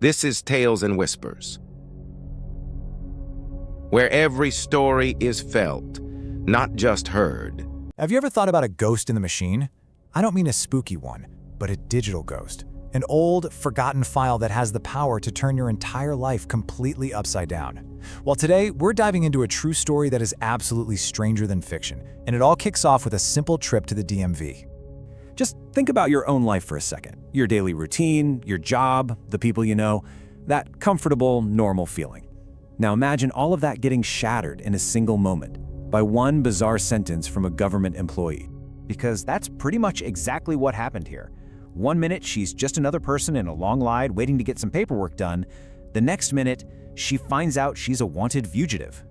This is Tales and Whispers, where every story is felt, not just heard. Have you ever thought about a ghost in the machine? I don't mean a spooky one, but a digital ghost. An old, forgotten file that has the power to turn your entire life completely upside down. Well, today, we're diving into a true story that is absolutely stranger than fiction, and it all kicks off with a simple trip to the DMV. Just think about your own life for a second. Your daily routine, your job, the people you know, that comfortable, normal feeling. Now imagine all of that getting shattered in a single moment by one bizarre sentence from a government employee. Because that's pretty much exactly what happened here. 1 minute, she's just another person in a long line waiting to get some paperwork done. The next minute, she finds out she's a wanted fugitive.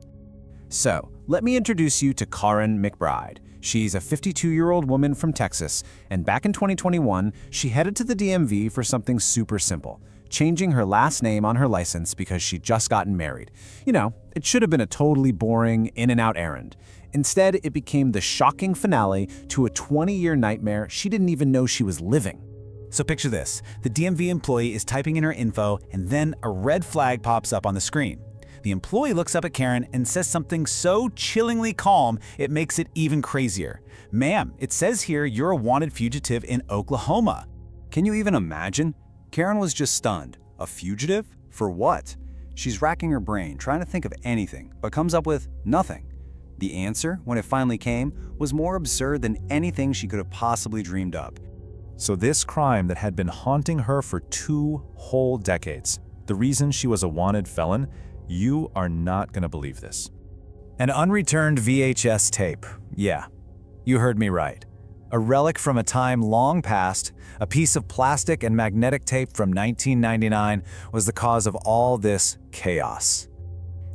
So, let me introduce you to Caron McBride. She's a 52-year-old woman from Texas, and back in 2021, she headed to the DMV for something super simple, changing her last name on her license because she'd just gotten married. You know, it should have been a totally boring in-and-out errand. Instead, it became the shocking finale to a 20-year nightmare she didn't even know she was living. So picture this, the DMV employee is typing in her info and then a red flag pops up on the screen. The employee looks up at Caron and says something so chillingly calm it makes it even crazier. Ma'am, it says here you're a wanted fugitive in Oklahoma. Can you even imagine? Caron was just stunned. A fugitive? For what? She's racking her brain, trying to think of anything, but comes up with nothing. The answer, when it finally came, was more absurd than anything she could have possibly dreamed up. So this crime that had been haunting her for 2 whole decades, the reason she was a wanted felon, you are not going to believe this. An unreturned VHS tape. Yeah, you heard me right. A relic from a time long past, a piece of plastic and magnetic tape from 1999 was the cause of all this chaos.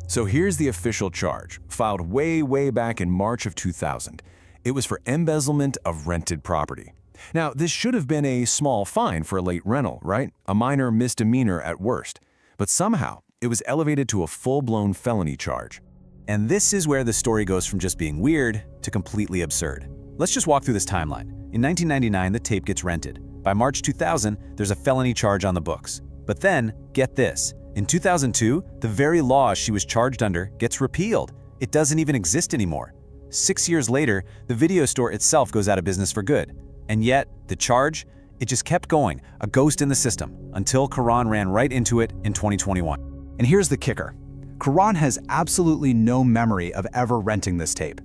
So here's the official charge, filed way back in March of 2000. It was for embezzlement of rented property. Now, this should have been a small fine for a late rental, right? A minor misdemeanor at worst. But somehow, it was elevated to a full-blown felony charge. And this is where the story goes from just being weird to completely absurd. Let's just walk through this timeline. In 1999, the tape gets rented. By March 2000, there's a felony charge on the books. But then, get this, in 2002, the very law she was charged under gets repealed. It doesn't even exist anymore. 6 years later, the video store itself goes out of business for good. And yet, the charge, it just kept going, a ghost in the system, until Caron ran right into it in 2021. And here's the kicker. Caron has absolutely no memory of ever renting this tape.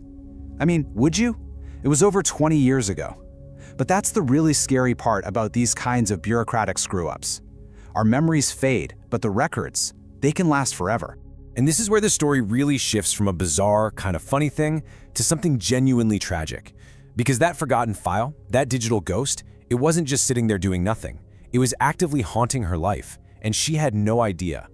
I mean, would you? It was over 20 years ago. But that's the really scary part about these kinds of bureaucratic screw-ups. Our memories fade, but the records, they can last forever. And this is where the story really shifts from a bizarre, kind of funny thing to something genuinely tragic. Because that forgotten file, that digital ghost, it wasn't just sitting there doing nothing. It was actively haunting her life, and she had no idea.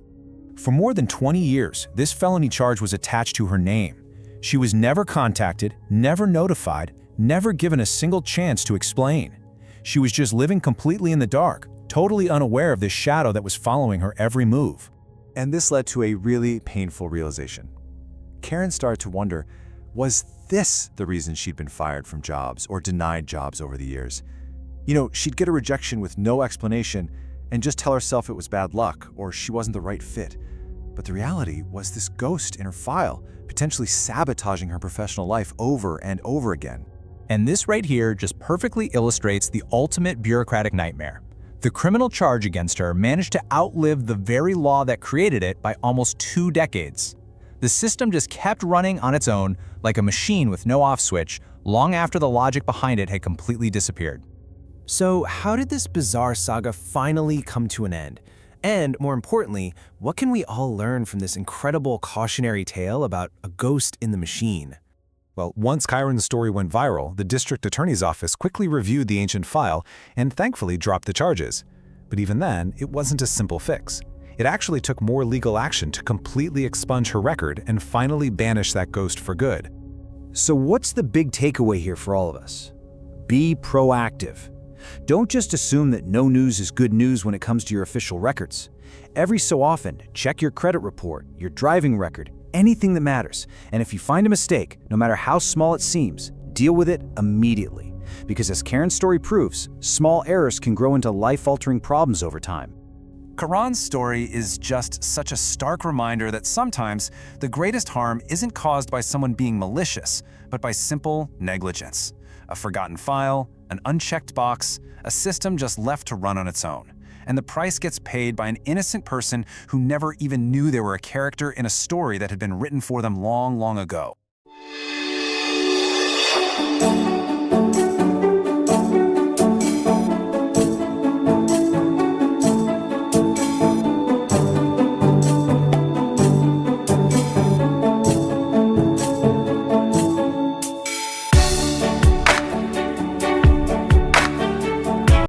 For more than 20 years, this felony charge was attached to her name. She was never contacted, never notified, never given a single chance to explain. She was just living completely in the dark, totally unaware of this shadow that was following her every move. And this led to a really painful realization. Caron started to wonder, was this the reason she'd been fired from jobs or denied jobs over the years? You know, she'd get a rejection with no explanation and just tell herself it was bad luck or she wasn't the right fit. But the reality was this ghost in her file, potentially sabotaging her professional life over and over again. And this right here just perfectly illustrates the ultimate bureaucratic nightmare. The criminal charge against her managed to outlive the very law that created it by almost 2 decades. The system just kept running on its own like a machine with no off switch long after the logic behind it had completely disappeared. So how did this bizarre saga finally come to an end? And more importantly, what can we all learn from this incredible cautionary tale about a ghost in the machine? Well, once Caron's story went viral, the district attorney's office quickly reviewed the ancient file and thankfully dropped the charges. But even then, it wasn't a simple fix. It actually took more legal action to completely expunge her record and finally banish that ghost for good. So what's the big takeaway here for all of us? Be proactive. Don't just assume that no news is good news when it comes to your official records. Every so often, check your credit report, your driving record, anything that matters. And if you find a mistake, no matter how small it seems, deal with it immediately. Because as Caron's story proves, small errors can grow into life-altering problems over time. Caron's story is just such a stark reminder that sometimes the greatest harm isn't caused by someone being malicious, but by simple negligence. A forgotten file, an unchecked box, a system just left to run on its own. And the price gets paid by an innocent person who never even knew they were a character in a story that had been written for them long, long ago.